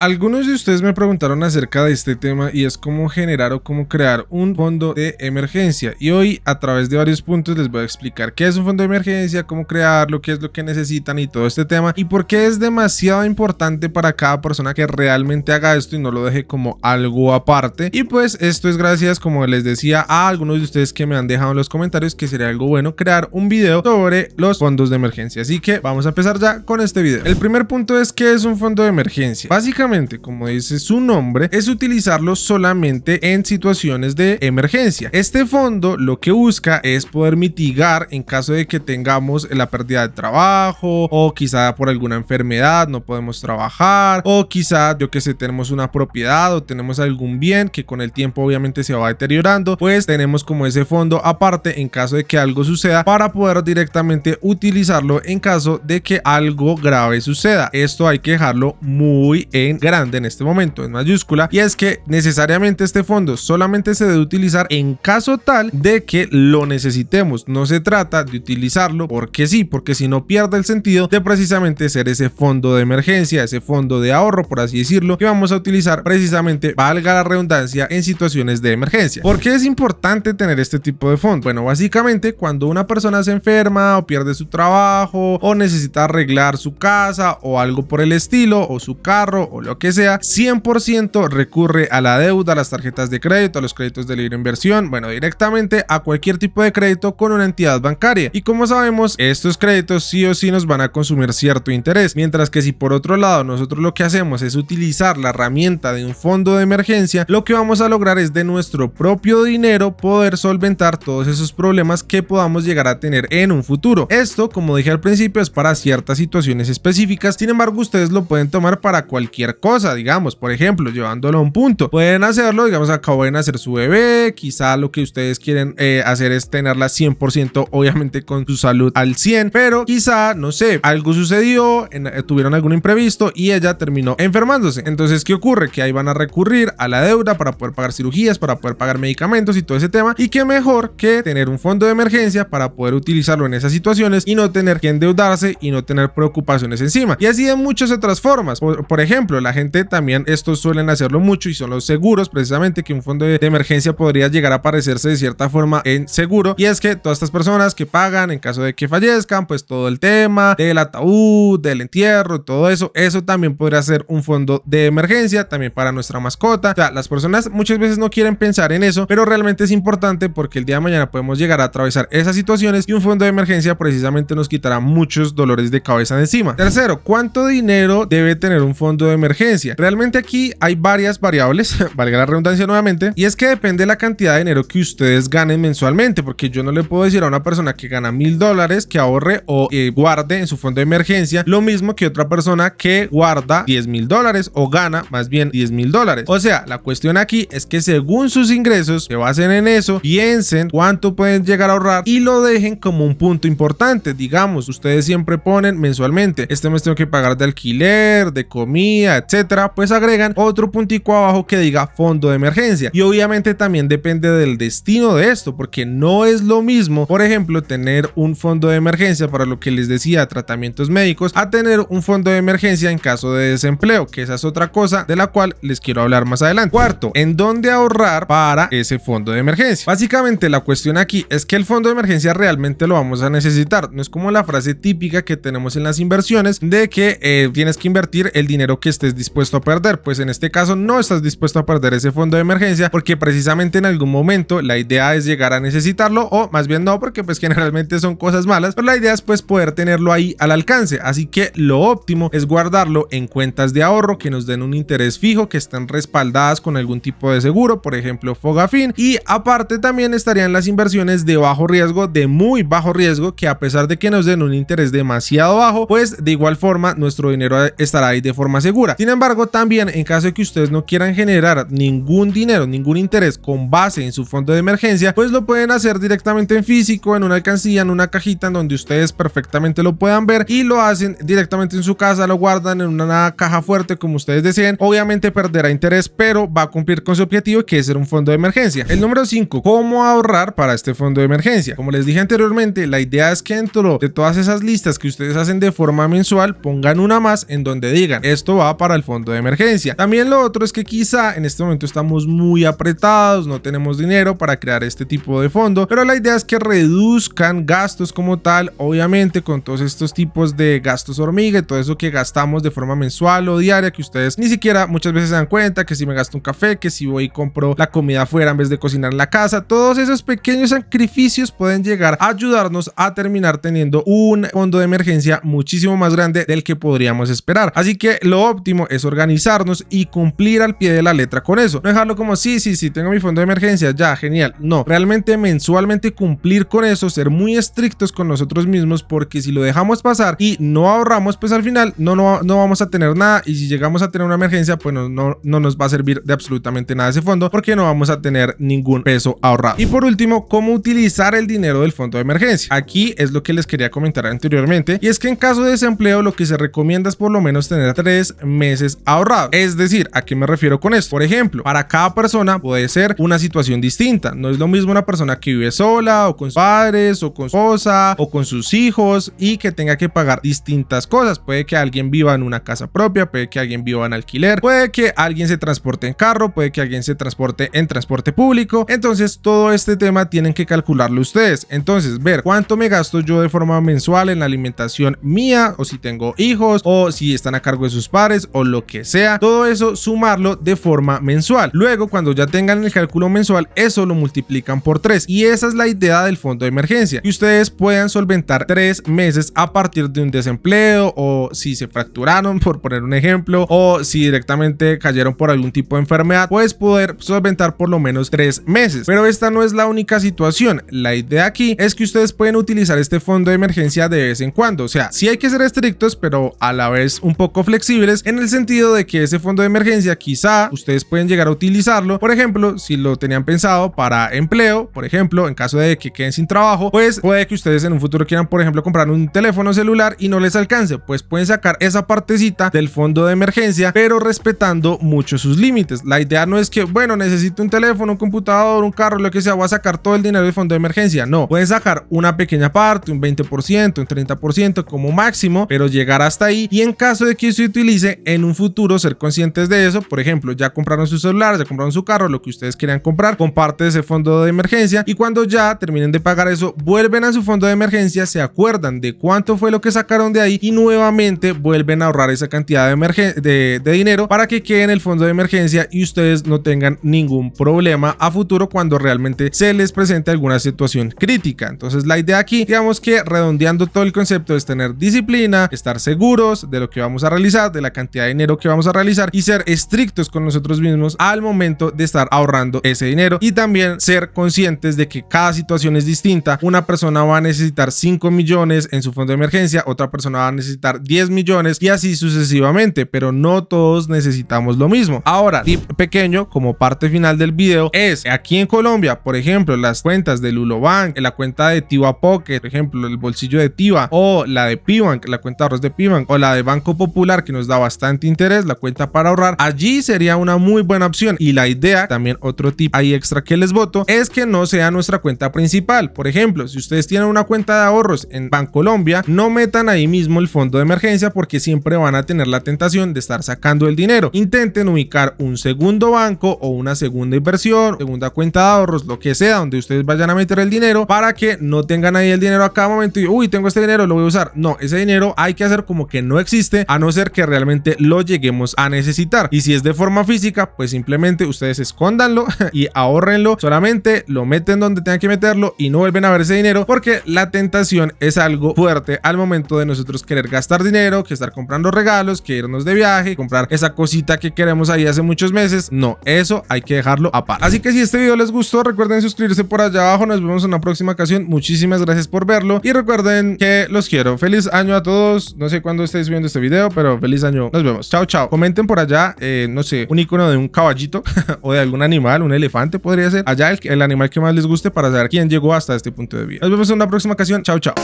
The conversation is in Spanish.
Algunos de ustedes me preguntaron acerca de este tema y es cómo generar o cómo crear un fondo de emergencia, y hoy a través de varios puntos les voy a explicar qué es un fondo de emergencia, cómo crearlo, qué es lo que necesitan y todo este tema, y por qué es demasiado importante para cada persona que realmente haga esto y no lo deje como algo aparte. Y pues esto es gracias, como les decía, a algunos de ustedes que me han dejado en los comentarios que sería algo bueno crear un video sobre los fondos de emergencia, así que vamos a empezar ya con este video. El primer punto es qué es un fondo de emergencia. Básicamente, como dice su nombre, es utilizarlo solamente en situaciones de emergencia. Este fondo lo que busca es poder mitigar en caso de que tengamos la pérdida de trabajo, o quizá por alguna enfermedad no podemos trabajar, o quizá yo que sé, tenemos una propiedad o tenemos algún bien que con el tiempo obviamente se va deteriorando, pues tenemos como ese fondo aparte en caso de que algo suceda para poder directamente utilizarlo en caso de que algo grave suceda. Esto hay que dejarlo muy en grande en este momento, en mayúscula, y es que necesariamente este fondo solamente se debe utilizar en caso tal de que lo necesitemos. No se trata de utilizarlo porque sí, porque si no pierde el sentido de precisamente ser ese fondo de emergencia, ese fondo de ahorro, por así decirlo, que vamos a utilizar precisamente, valga la redundancia, en situaciones de emergencia. ¿Por qué es importante tener este tipo de fondo? Bueno, básicamente cuando una persona se enferma o pierde su trabajo o necesita arreglar su casa o algo por el estilo, o su carro o lo que sea, 100% recurre a la deuda, a las tarjetas de crédito, a los créditos de libre inversión, bueno, directamente a cualquier tipo de crédito con una entidad bancaria. Y como sabemos, estos créditos sí o sí nos van a consumir cierto interés, mientras que si por otro lado nosotros lo que hacemos es utilizar la herramienta de un fondo de emergencia, lo que vamos a lograr es de nuestro propio dinero poder solventar todos esos problemas que podamos llegar a tener en un futuro. Esto, como dije al principio, es para ciertas situaciones específicas, sin embargo ustedes lo pueden tomar para cualquier cosa, digamos, por ejemplo, llevándolo a un punto. Pueden hacerlo, digamos, acabo de nacer su bebé, quizá lo que ustedes quieren hacer es tenerla 100%, obviamente con su salud al 100, pero quizá, no sé, algo sucedió, tuvieron algún imprevisto y ella terminó enfermándose. Entonces, ¿qué ocurre? Que ahí van a recurrir a la deuda para poder pagar cirugías, para poder pagar medicamentos y todo ese tema, y qué mejor que tener un fondo de emergencia para poder utilizarlo en esas situaciones y no tener que endeudarse y no tener preocupaciones encima. Y así de muchas otras formas. Por ejemplo, la gente también, estos suelen hacerlo mucho y son los seguros, precisamente, que un fondo de emergencia podría llegar a parecerse de cierta forma en seguro, y es que todas estas personas que pagan en caso de que fallezcan, pues todo el tema del ataúd, del entierro, todo eso también podría ser un fondo de emergencia también para nuestra mascota. O sea, las personas muchas veces no quieren pensar en eso, pero realmente es importante porque el día de mañana podemos llegar a atravesar esas situaciones y un fondo de emergencia precisamente nos quitará muchos dolores de cabeza de encima. Tercero, ¿cuánto dinero debe tener un fondo de emergencia? Realmente aquí hay varias variables, valga la redundancia nuevamente, y es que depende de la cantidad de dinero que ustedes ganen mensualmente, porque yo no le puedo decir a una persona que gana $1000 que ahorre o guarde en su fondo de emergencia lo mismo que otra persona que guarda $10,000 o gana más bien $10,000. O sea, la cuestión aquí es que según sus ingresos se basen en eso, piensen cuánto pueden llegar a ahorrar y lo dejen como un punto importante. Digamos, ustedes siempre ponen mensualmente, este mes tengo que pagar de alquiler, de comida, etcétera, pues agregan otro puntico abajo que diga fondo de emergencia. Y obviamente también depende del destino de esto, porque no es lo mismo, por ejemplo, tener un fondo de emergencia para lo que les decía, tratamientos médicos, a tener un fondo de emergencia en caso de desempleo, que esa es otra cosa de la cual les quiero hablar más adelante. Cuarto, ¿en dónde ahorrar para ese fondo de emergencia? Básicamente la cuestión aquí es que el fondo de emergencia realmente lo vamos a necesitar. No es como la frase típica que tenemos en las inversiones de que tienes que invertir el dinero que estés dispuesto a perder. Pues en este caso no estás dispuesto a perder ese fondo de emergencia porque precisamente en algún momento la idea es llegar a necesitarlo, o más bien no, porque pues generalmente son cosas malas, pero la idea es pues poder tenerlo ahí al alcance. Así que lo óptimo es guardarlo en cuentas de ahorro que nos den un interés fijo, que estén respaldadas con algún tipo de seguro, por ejemplo Fogafín, y aparte también estarían las inversiones de bajo riesgo, de muy bajo riesgo, que a pesar de que nos den un interés demasiado bajo, pues de igual forma nuestro dinero estará ahí de forma segura. Sin embargo, también en caso de que ustedes no quieran generar ningún dinero, ningún interés con base en su fondo de emergencia, pues lo pueden hacer directamente en físico, en una alcancía, en una cajita en donde ustedes perfectamente lo puedan ver, y lo hacen directamente en su casa, lo guardan en una caja fuerte como ustedes deseen. Obviamente perderá interés, pero va a cumplir con su objetivo, que es ser un fondo de emergencia. El número 5, ¿cómo ahorrar para este fondo de emergencia? Como les dije anteriormente, la idea es que dentro de todas esas listas que ustedes hacen de forma mensual, pongan una más en donde digan, esto va para para el fondo de emergencia. También lo otro es que quizá en este momento estamos muy apretados, no tenemos dinero para crear este tipo de fondo, pero la idea es que reduzcan gastos como tal, obviamente con todos estos tipos de gastos hormiga, todo eso que gastamos de forma mensual o diaria, que ustedes ni siquiera muchas veces se dan cuenta, que si me gasto un café, que si voy y compro la comida afuera en vez de cocinar en la casa, todos esos pequeños sacrificios pueden llegar a ayudarnos a terminar teniendo un fondo de emergencia muchísimo más grande del que podríamos esperar. Así que lo óptimo es organizarnos y cumplir al pie de la letra con eso, no dejarlo como sí, tengo mi fondo de emergencia, ya, genial. No, realmente mensualmente cumplir con eso, ser muy estrictos con nosotros mismos, porque si lo dejamos pasar y no ahorramos, pues al final no vamos a tener nada, y si llegamos a tener una emergencia, pues no nos va a servir de absolutamente nada ese fondo, porque no vamos a tener ningún peso ahorrado. Y por último, cómo utilizar el dinero del fondo de emergencia. Aquí es lo que les quería comentar anteriormente, y es que en caso de desempleo lo que se recomienda es por lo menos tener 3 meses ahorrados. Es decir, ¿a qué me refiero con esto? Por ejemplo, para cada persona puede ser una situación distinta. No es lo mismo una persona que vive sola o con sus padres o con su esposa o con sus hijos y que tenga que pagar distintas cosas. Puede que alguien viva en una casa propia, puede que alguien viva en alquiler, puede que alguien se transporte en carro, puede que alguien se transporte en transporte público. Entonces todo este tema tienen que calcularlo ustedes. Entonces ver cuánto me gasto yo de forma mensual en la alimentación mía, o si tengo hijos, o si están a cargo de sus padres, o lo que sea. Todo eso sumarlo de forma mensual. Luego, cuando ya tengan el cálculo mensual, eso lo multiplican por 3, y esa es la idea del fondo de emergencia, que ustedes puedan solventar 3 meses a partir de un desempleo, o si se fracturaron, por poner un ejemplo, o si directamente cayeron por algún tipo de enfermedad, pues poder solventar por lo menos 3 meses. Pero esta no es la única situación. La idea aquí es que ustedes pueden utilizar este fondo de emergencia de vez en cuando. O sea, sí hay que ser estrictos, pero a la vez un poco flexibles, en el sentido de que ese fondo de emergencia quizá ustedes pueden llegar a utilizarlo, por ejemplo, si lo tenían pensado para empleo, por ejemplo, en caso de que queden sin trabajo, pues puede que ustedes en un futuro quieran, por ejemplo, comprar un teléfono celular y no les alcance, pues pueden sacar esa partecita del fondo de emergencia, pero respetando mucho sus límites. La idea no es que, bueno, necesito un teléfono, un computador, un carro, lo que sea, voy a sacar todo el dinero del fondo de emergencia. No, pueden sacar una pequeña parte, un 20%, un 30% como máximo, pero llegar hasta ahí, y en caso de que se utilice en un futuro, ser conscientes de eso. Por ejemplo, ya compraron su celular, ya compraron su carro, lo que ustedes quieran comprar, con parte de ese fondo de emergencia, y cuando ya terminen de pagar eso, vuelven a su fondo de emergencia, se acuerdan de cuánto fue lo que sacaron de ahí y nuevamente vuelven a ahorrar esa cantidad de dinero para que quede en el fondo de emergencia y ustedes no tengan ningún problema a futuro cuando realmente se les presente alguna situación crítica. Entonces la idea aquí, digamos que redondeando todo el concepto, es tener disciplina, estar seguros de lo que vamos a realizar, de la cantidad de dinero que vamos a realizar, y ser estrictos con nosotros mismos al momento de estar ahorrando ese dinero, y también ser conscientes de que cada situación es distinta. Una persona va a necesitar 5 millones en su fondo de emergencia, otra persona va a necesitar 10 millones y así sucesivamente, pero no todos necesitamos lo mismo. Ahora, tip pequeño como parte final del video es: aquí en Colombia, por ejemplo, las cuentas de Lulobank, la cuenta de Tiva Pocket, por ejemplo, el bolsillo de Tiva, o la de Pibank, la cuenta de ahorros de Pibank, o la de Banco Popular, que nos da bastante interés, la cuenta para ahorrar, allí sería una muy buena opción. Y la idea, también otro tip ahí extra que les boto, es que no sea nuestra cuenta principal. Por ejemplo, si ustedes tienen una cuenta de ahorros en Bancolombia, no metan ahí mismo el fondo de emergencia, porque siempre van a tener la tentación de estar sacando el dinero. Intenten ubicar un segundo banco o una segunda inversión, segunda cuenta de ahorros, lo que sea, donde ustedes vayan a meter el dinero, para que no tengan ahí el dinero a cada momento y uy, tengo este dinero, lo voy a usar. No, ese dinero hay que hacer como que no existe, a no ser que realmente lo lleguemos a necesitar. Y si es de forma física, pues simplemente ustedes escóndanlo y ahórrenlo, solamente lo meten donde tengan que meterlo y no vuelven a ver ese dinero, porque la tentación es algo fuerte al momento de nosotros querer gastar dinero, que estar comprando regalos, que irnos de viaje, comprar esa cosita que queremos ahí hace muchos meses. No, eso hay que dejarlo aparte. Así que si este video les gustó, recuerden suscribirse por allá abajo. Nos vemos en una próxima ocasión. Muchísimas gracias por verlo y recuerden que los quiero. Feliz año a todos. No sé cuándo estéis viendo este video, pero feliz año. Nos vemos. Chao, chao. Comenten por allá, no sé, un icono de un caballito o de algún animal, un elefante podría ser. Allá el animal que más les guste, para saber quién llegó hasta este punto de vida. Nos vemos en una próxima ocasión. Chao, chao.